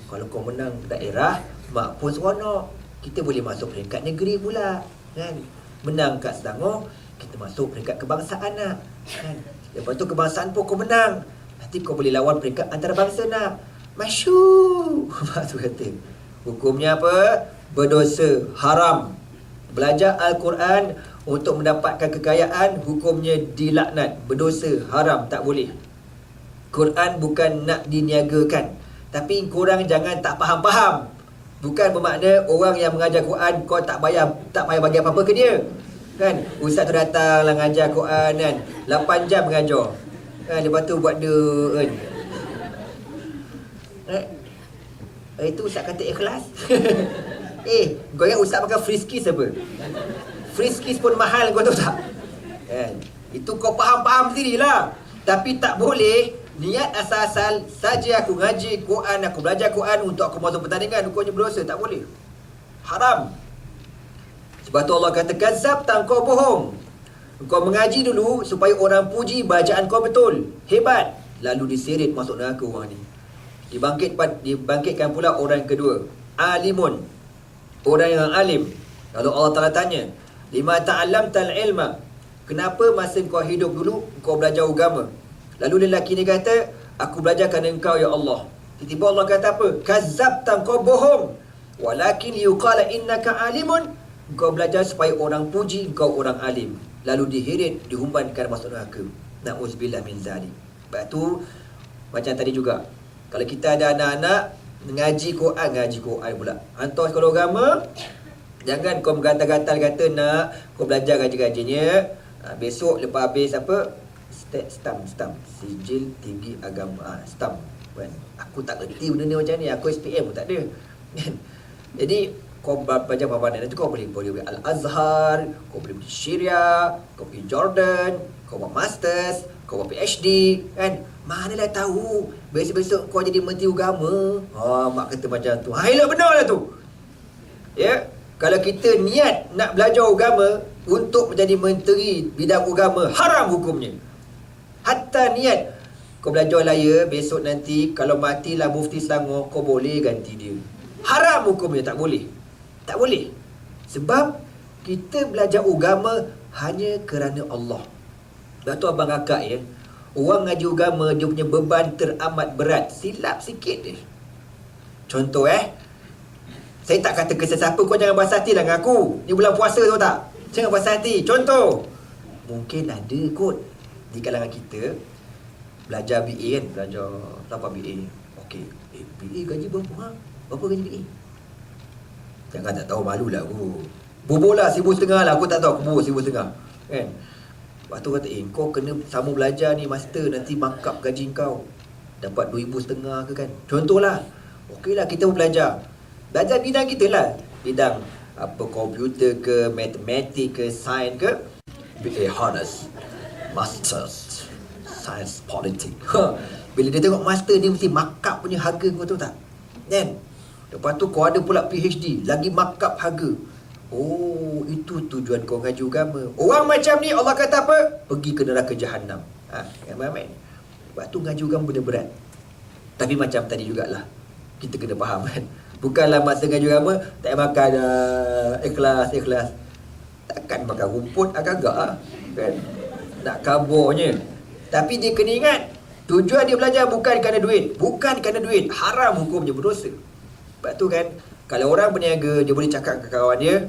Kalau kau menang daerah, mak pun seronok. Kita boleh masuk peringkat negeri pula, kan? Menang kat Selangor, kita masuk peringkat kebangsaan nak, kan? Lepas tu kebangsaan pun kau menang, nanti kau boleh lawan peringkat antarabangsa nak. Masyur. Mak tu kata, hukumnya apa? Berdosa, haram. Belajar Al-Quran untuk mendapatkan kekayaan, hukumnya dilaknat, berdosa, haram, tak boleh. Quran bukan nak diniagakan, tapi korang jangan tak faham-faham. Bukan bermakna orang yang mengajar Quran kau tak payah bagi apa-apa ke dia, kan? Ustaz tu datang lah mengajar Quran, kan, 8 jam mengajar, kan? Lepas tu buat dia, kan? Itu Ustaz kata ikhlas. Kau ingat Ustaz pakai friskies apa? Friskies pun mahal, kau tahu tak? Kan? Itu kau faham-faham sendirilah. Tapi tak boleh niat asal-asal saja aku ngaji Quran, aku belajar Quran untuk aku masuk pertandingan, hukumnya berdosa, tak boleh. Haram. Sebab tu Allah kata, kazab, kau bohong. Kau mengaji dulu supaya orang puji bacaan kau betul, hebat. Lalu diseret masuk neraka orang ni. Dibangkitkan pula orang yang kedua, alimun, orang yang alim. Lalu Allah Ta'ala tanya, lima ta'allamtal ilma, kenapa masa kau hidup dulu kau belajar agama? Lalu lelaki ni kata, aku belajar kerana engkau ya Allah. Tiba-tiba Allah kata apa? Kazzabta, kau bohong. Walakin yuqala innaka alimun, kau belajar supaya orang puji kau orang alim. Lalu diheret, dihumbankan masuk neraka. Na'udzubillah min zalik. Sebab tu macam tadi juga, kalau kita ada anak-anak ngaji Quran pula, hantar sekolah agama, jangan kau menggatal-gatal kata nak kau belajar gaji-gajinya, besok lepas habis apa, stamp sijil tinggi agama, stamp, kan? Aku tak kerti benda ni macam ni, aku SPM pun tak ada, kan? Jadi kau belajar apa-apa nanti kau boleh Al-Azhar, kau boleh pergi Syria, kau pergi Jordan, kau buat masters, kau buat PhD, kan? Manalah tahu besok-besok kau jadi menteri agama. Mak kata macam tu. Elok benar lah tu. Ya, kalau kita niat nak belajar agama untuk menjadi menteri bidang agama, haram hukumnya. Hatta niat kau belajar laya, besok nanti kalau matilah mufti Selangor, kau boleh ganti dia. Haram hukumnya, tak boleh. Tak boleh. Sebab kita belajar agama hanya kerana Allah. Sebab tu abang kakak ya, orang ngaji agama dia punya beban teramat berat. Silap sikit je. Contoh saya tak kata ke sesiapa, kau jangan bahas hati lah dengan aku. Ni bulan puasa, tahu tak? Jangan puas hati. Contoh, mungkin ada kot di kalangan kita belajar BA kan, belajar dapat BA. Okey, BA gaji berapa? Ha? Berapa gaji BA? Jangan tak tahu, malulah aku. Bobol lah 1,500 lah, aku tak tahu, aku bobol 1,500 kan. Lepas tu kata, kau kena sama belajar ni master, nanti markup gaji kau dapat 2,500 ke kan. Contohlah. Okeylah, kita pun belajar bidang kita lah, bidang apa, komputer ke, matematik ke, sains ke, BA Honors, Masters, Science Politics. Bila dia tengok master ni mesti markup punya harga, kau tahu tak? Kan? Lepas tu kau ada pula PhD, lagi markup harga. Oh, itu tujuan kau ngaji agama. Orang macam ni Allah kata apa? Pergi ke neraka jahanam. Yang main-main. Lepas tu ngaji agama benda berat. Tapi macam tadi jugalah, kita kena faham kan. Bukanlah masa ngaji agama tak makan ikhlas. Takkan makan rumput agak-agak kan. Nak kabarnya. Tapi dia kena ingat, tujuan dia belajar bukan kerana duit. Bukan kerana duit. Haram hukumnya, berdosa. Sebab tu kan, kalau orang berniaga, dia boleh cakap ke kawan dia,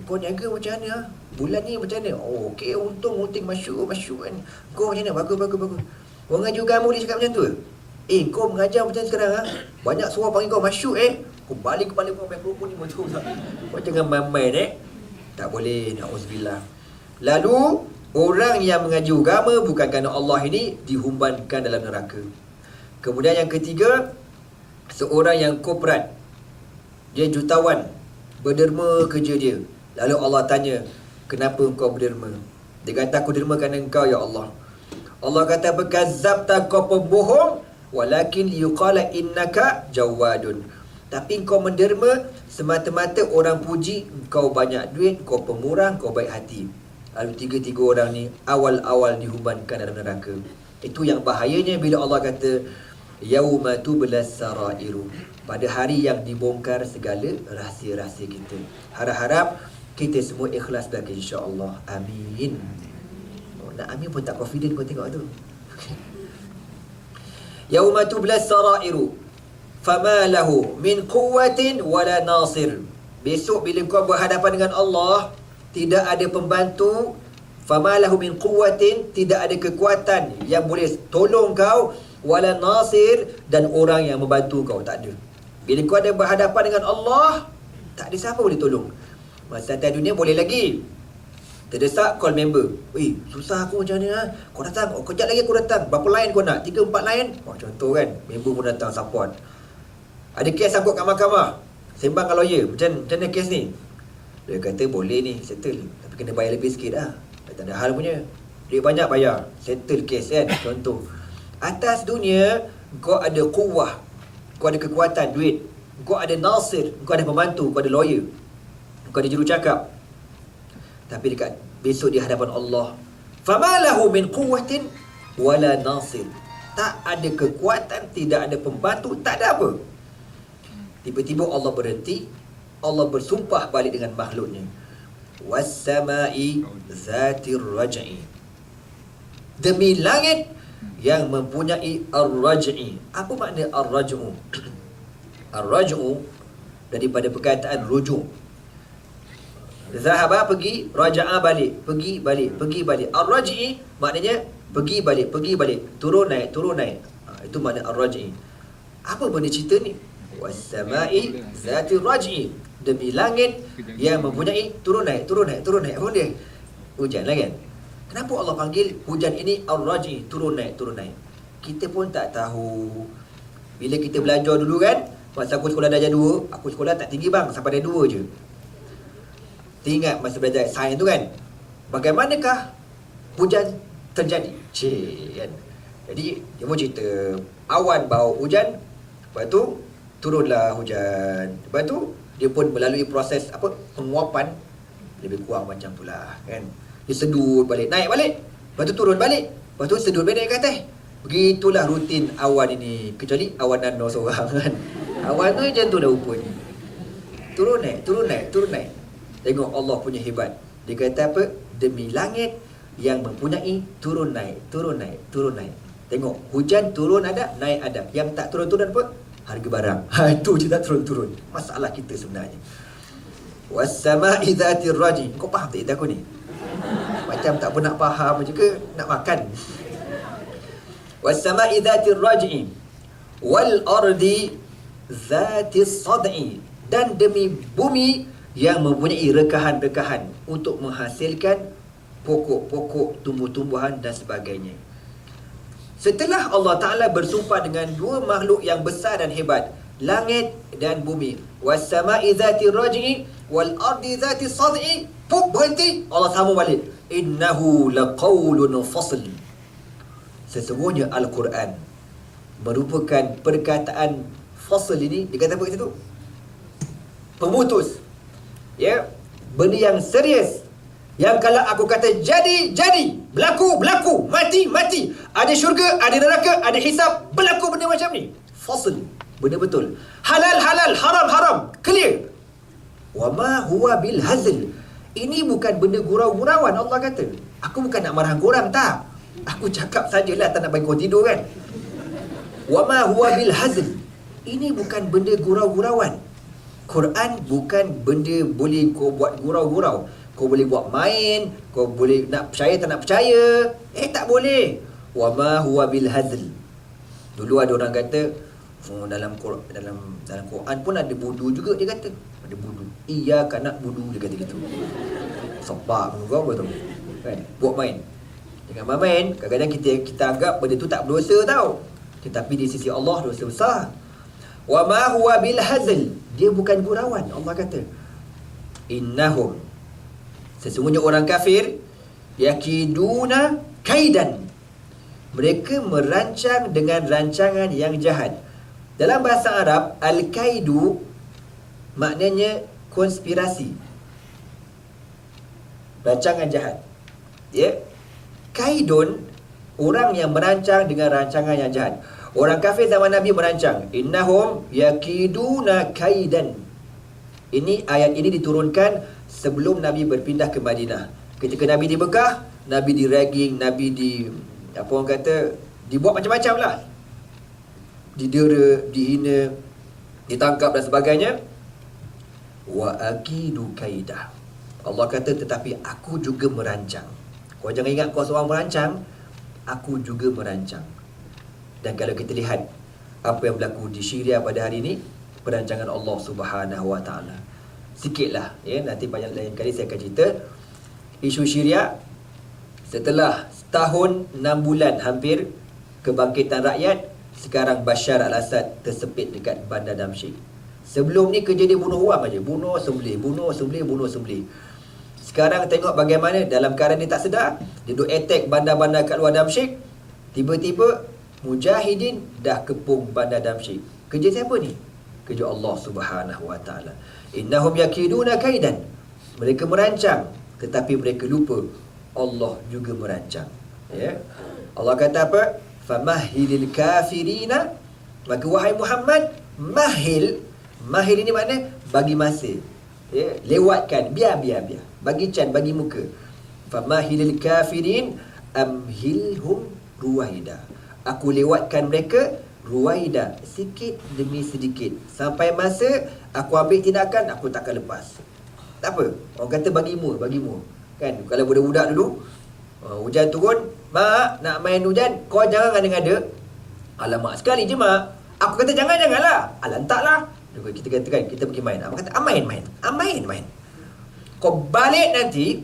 kau niaga macam mana? Bulan ni macam mana? Oh, okey, untung masyuk kan. Kau macam mana? Bagus. Orang ngaji agama boleh cakap macam tu? Kau mengajar macam sekarang banyak suara panggil kau masyuk kau balik kepala kau main kerupuk ni betul tak? Kau jangan main-main tak boleh, na'udzubillah. Lalu orang yang mengaji agama bukan kerana Allah ini dihumbankan dalam neraka. Kemudian yang ketiga, seorang yang korporat, dia jutawan, berderma kerja dia. Lalu Allah tanya, kenapa engkau berderma? Dia kata, aku derma kerana engkau ya Allah. Allah kata, berkazabta, kau pembohong, walakin liyuqala innaka jawadun. Tapi kau menderma semata-mata orang puji kau banyak duit, kau pemurah, kau baik hati. Lalu tiga-tiga orang ni awal-awal dihumbankan dalam neraka. Itu yang bahayanya bila Allah kata yauma tublas sarairu, pada hari yang dibongkar segala rahsia-rahsia kita. Harap-harap kita semua ikhlas bagi insya-Allah. Amin. Nak amin pun tak confident kau tengok tu. Yauma tublas sarairu fama lahu min quwwatin wala nasir. Besok bila kau berhadapan dengan Allah, tidak ada pembantu. Fama lahu min quwwatin, tidak ada kekuatan yang boleh tolong kau, wala nasir, dan orang yang membantu kau tak ada. Bila kau ada berhadapan dengan Allah, tak ada siapa boleh tolong. Masa atas dunia boleh lagi terdesak, call member. Susah aku macam mana kau datang, kejap lagi aku datang. Berapa line kau nak? 3-4 line? Contoh kan, member pun datang support. Ada kes sangkut kat mahkamah, sembang dengan lawyer, macam mana kes ni? Dia kata boleh ni, settle, tapi kena bayar lebih sikit lah. Tak ada hal punya, duit banyak bayar, settle kes kan. Contoh, atas dunia kau ada kuwah, kau ada kekuatan, duit, kau ada nasir, kau ada pembantu, kau ada lawyer, kau ada jurucakap. Tapi dekat besok di hadapan Allah, fama lahu min quwwatin wala nasir, tak ada kekuatan, tidak ada pembantu, tak ada apa. Tiba-tiba Allah berhenti, Allah bersumpah balik dengan makhluknya. Was-sama'i zatir raj'i, demi langit yang mempunyai ar-raj'i. Apa makna ar-raj'u? Ar-raj'u daripada perkataan rujuk. Zahaba pergi, raja'a balik, pergi balik. Ar-raj'i maknanya pergi balik, turun naik. Itu makna ar-raj'i. Apa benda cerita ni? Was-sama'i zatir raj'i, demi langit yang mempunyai turun naik. Apa dia? Hujan lah kan? Kenapa Allah panggil hujan ini ar-raj'i, turun naik? Kita pun tak tahu. Bila kita belajar dulu kan, masa aku sekolah darjah 2, aku sekolah tak tinggi bang, sampai darjah 2 je. Ingat masa belajar sains tu kan, bagaimanakah hujan terjadi? Kan? Jadi dia pun cerita, awan bawa hujan, lepas tu turunlah hujan, lepas tu dia pun melalui proses penguapan, lebih kurang macam tu lah kan. Dia sedut balik, naik balik, lepas tu turun balik, lepas tu sedut balik ke atas. Begitulah rutin awan ini, kecuali awan nano seorang kan. Awan tu macam tu dah rupanya, turun naik. Tengok Allah punya hebat. Dia kata apa? Demi langit yang mempunyai turun naik. Tengok, hujan turun ada, naik ada. Yang tak turun-turun apa? Harga barang. Itu je tak turun-turun. Masalah kita sebenarnya. Was-sama'i dzatir raj'i. Kau faham tak aku ni? Macam tak pernah faham juga nak makan. Was-sama'i dzatir raj'i wal ardi dzatis sad'i, dan demi bumi yang mempunyai rekahan-rekahan untuk menghasilkan pokok-pokok, tumbuh-tumbuhan dan sebagainya. Setelah Allah Ta'ala bersumpah dengan dua makhluk yang besar dan hebat, langit dan bumi, was-sama'i dzatir raj'i wal ardi dzatis sad'i, berhenti, Allah sambung balik, innahu laqaulun fasl. Sesungguhnya Al-Quran merupakan perkataan fasl. Ini dia kata apa kat situ? Pemutus. Ya, benda yang serius, yang kalau aku kata jadi, jadi, berlaku, mati, ada syurga, ada neraka, ada hisab, berlaku benda macam ni. Fasl, benda betul. Halal, haram, clear. Wa ma huwa bil hazl. Ini bukan benda gurau-gurauan. Allah kata, aku bukan nak marah korang, tak. Aku cakap sajalah, tak nak bagi kau tidur kan. Wa ma huwa bil hazl. Ini bukan benda gurau-gurauan. Quran bukan benda boleh kau buat gurau-gurau. Kau boleh buat main, kau boleh nak percaya tak nak percaya. Tak boleh. Wa ma huwa bil hazl. Dulu ada orang kata, dalam Quran pun ada budu juga, dia kata. Ada budu. Iyyaka na'budu, dia kata gitu. Sebab kau betul. Kan? Buat main. Jangan main. Kadang-kadang kita anggap benda tu tak berdosa tau. Tetapi di sisi Allah dosa besar. Wa ma huwa bil hazl. Dia bukan gurauan. Allah kata, innahum, sesungguhnya orang kafir, yakiduna kaidan, mereka merancang dengan rancangan yang jahat. Dalam bahasa Arab, al-kaidu maknanya konspirasi, rancangan jahat. Ya, kaidun, orang yang merancang dengan rancangan yang jahat. Orang kafir zaman Nabi merancang, innahum yakiduna kaidan. Ini ayat ini diturunkan sebelum Nabi berpindah ke Madinah. Ketika Nabi di Mekah, Nabi di ragging, Nabi di, apa orang kata, dibuat macam-macam lah. Didera, dihina, ditangkap dan sebagainya. Wa akidu kaidah. Allah kata, tetapi aku juga merancang. Kau jangan ingat kau seorang merancang, aku juga merancang. Dan kalau kita lihat apa yang berlaku di Syria pada hari ini, perancangan Allah Subhanahu Wa Taala. Sikitlah, ya, nanti banyak lain kali saya akan cerita isu Syria. Setelah setahun 6 bulan hampir kebangkitan rakyat, sekarang Bashar al-Assad tersepit dekat bandar Damsyik. Sebelum ni kerja dia bunuh orang aja, bunuh sembelih. Sekarang tengok bagaimana dalam keadaan dia tak sedar, dia duk attack bandar-bandar kat luar Damsyik. Tiba-tiba mujahidin dah kepung bandar Damsyik. Kerja siapa ni? Kerja Allah Subhanahu Wa Taala. Innahum yakiduna kaidan. Mereka merancang, tetapi mereka lupa Allah juga merancang. Ya. Allah kata apa? Famahhilil kafirina. Maka wahai Muhammad, mahil ini makna bagi masa. Ya, lewatkan, biar. Bagi can, bagi muka. Famahhilil kafirin amhilhum ruwaida. Aku lewatkan mereka ruwaida, sikit demi sedikit. Sampai masa aku ambil tindakan, aku takkan lepas. Tak apa. Orang kata bagi mu. Kan, kalau budak-budak dulu, hujan turun, mak nak main hujan, kau jangan ngada-ngada. Alamak, sekali je mak. Aku kata janganlah. Alah, entaklah. Kita katakan, kita pergi main. Abang kata, main. Kau balik nanti,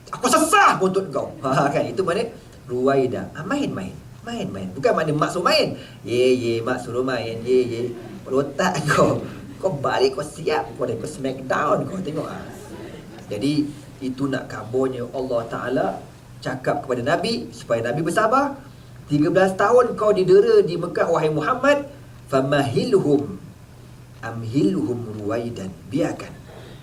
aku sesah buntut kau. Kan, itu mana ruwaida. Main. Bukan mana mak suruh main. Ye, mak suruh main. Ye. Otak kau. Kau balik, kau siap. Kau smackdown. Kau tengok. Jadi, itu nak kabarnya Allah Ta'ala cakap kepada Nabi, supaya Nabi bersabar. 13 tahun kau didera di Mekah, wahai Muhammad. Famahilhum amhilhum ruwaidan. Biarkan.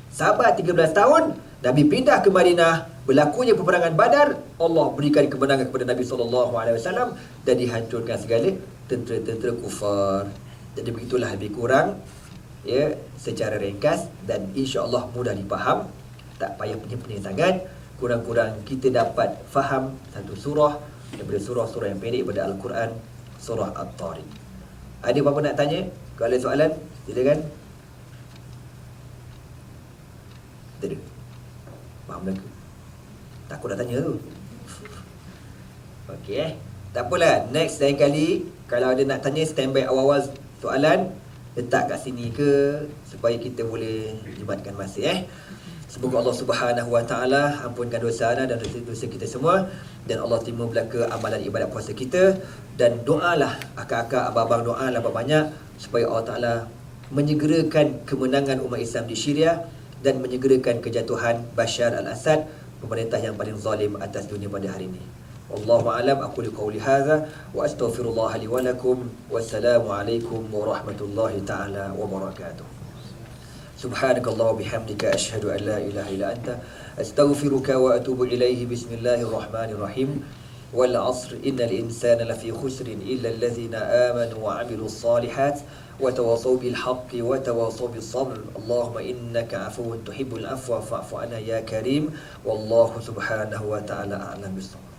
Sabar 13 tahun. Nabi pindah ke Madinah, berlakunya peperangan Badar, Allah berikan kemenangan kepada Nabi SAW dan dihancurkan segala tentera-tentera kufar. Jadi begitulah lebih kurang, ya, secara ringkas, dan insya-Allah mudah dipaham. Tak payah pening-pening sangat. Kurang-kurang kita dapat faham satu surah daripada surah-surah yang pendek pada Al-Quran, surah At-Tariq. Ada apa-apa nak tanya? Kalau ada soalan, silakan. takut nak tanya tu. Okey tak apalah, next lain kali kalau ada nak tanya, standby awal-awal soalan, letak kat sini ke, supaya kita boleh jimatkan masa. Semoga Allah Subhanahu Wa Taala ampunkan dosa dan dosa kita semua, dan Allah terima belaka amalan ibadat puasa kita. Dan doalah akak-akak, abang-abang, doalah banyak supaya Allah Taala menyegerakan kemenangan umat Islam di Syria dan menyegerakan kejatuhan Bashar al-Assad, pemerintah yang paling zalim atas dunia pada hari ini. Wallahu a'lam. Aku liqauli hadza wa astaghfirullah li wa lakum. Wassalamu alaikum warahmatullahi taala wabarakatuh. Subhanakallah wa bihamdika asyhadu an la ilaha illa anta astaghfiruka wa atubu ilaihi. Bismillahirrahmanirrahim. Wal 'asr innal insana lafi khusrin illa alladhina amanu wa 'amilus solihat wa tawasaw bil haqqi wa tawasaw bis sabr. Allahumma innaka 'afuwun tuhibbul 'afwa fa'fu 'anna ya karim. Wallahu subhanahu wa ta'ala a'lam bis-shawab.